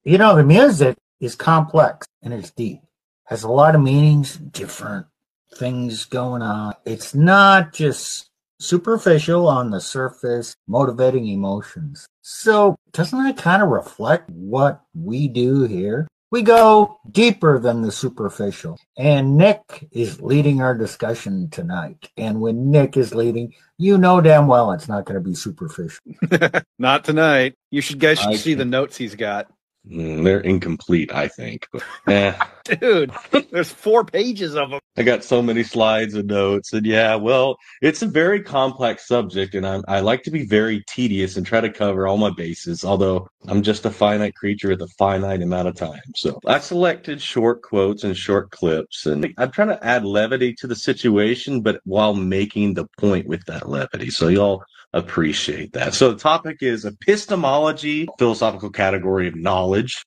The music is complex and it's deep. Has a lot of meanings, different things going on. It's not just superficial on the surface, motivating emotions. So, doesn't that kind of reflect what we do here? We go deeper than the superficial. And Nick is leading our discussion tonight. And when Nick is leading, you know damn well it's not going to be superficial. Not tonight. You guys should see the notes he's got. They're incomplete, I think. But, Dude, there's 4 pages of them. I got so many slides and notes. And it's a very complex subject. And I like to be very tedious and try to cover all my bases, although I'm just a finite creature with a finite amount of time. So I selected short quotes and short clips. And I'm trying to add levity to the situation, but while making the point with that levity. So y'all appreciate that. So the topic is epistemology, philosophical category of knowledge.